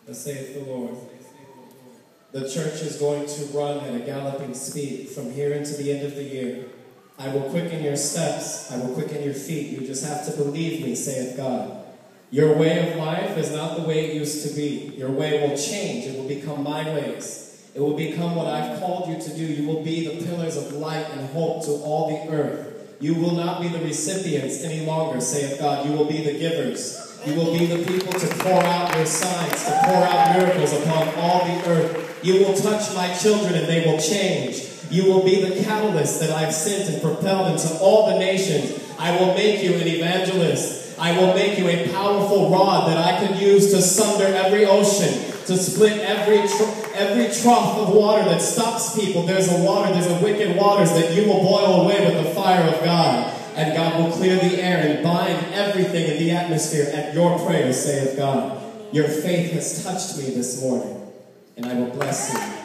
Thus saith the Lord. The church is going to run at a galloping speed from here into the end of the year. I will quicken your steps. I will quicken your feet. You just have to believe me, saith God. Your way of life is not the way it used to be. Your way will change. It will become my ways. It will become what I've called you to do. You will be the pillars of light and hope to all the earth. You will not be the recipients any longer, saith God. You will be the givers. You will be the people to pour out your signs, to pour out miracles upon all the earth. You will touch my children and they will change. You will be the catalyst that I've sent and propelled into all the nations. I will make you an evangelist. I will make you a powerful rod that I could use to sunder every ocean, to split every trough of water that stops people. There's a wicked waters that you will boil away with the fire of God. And God will clear the air and bind everything in the atmosphere at your prayer, saith God. Your faith has touched me this morning, and I will bless you.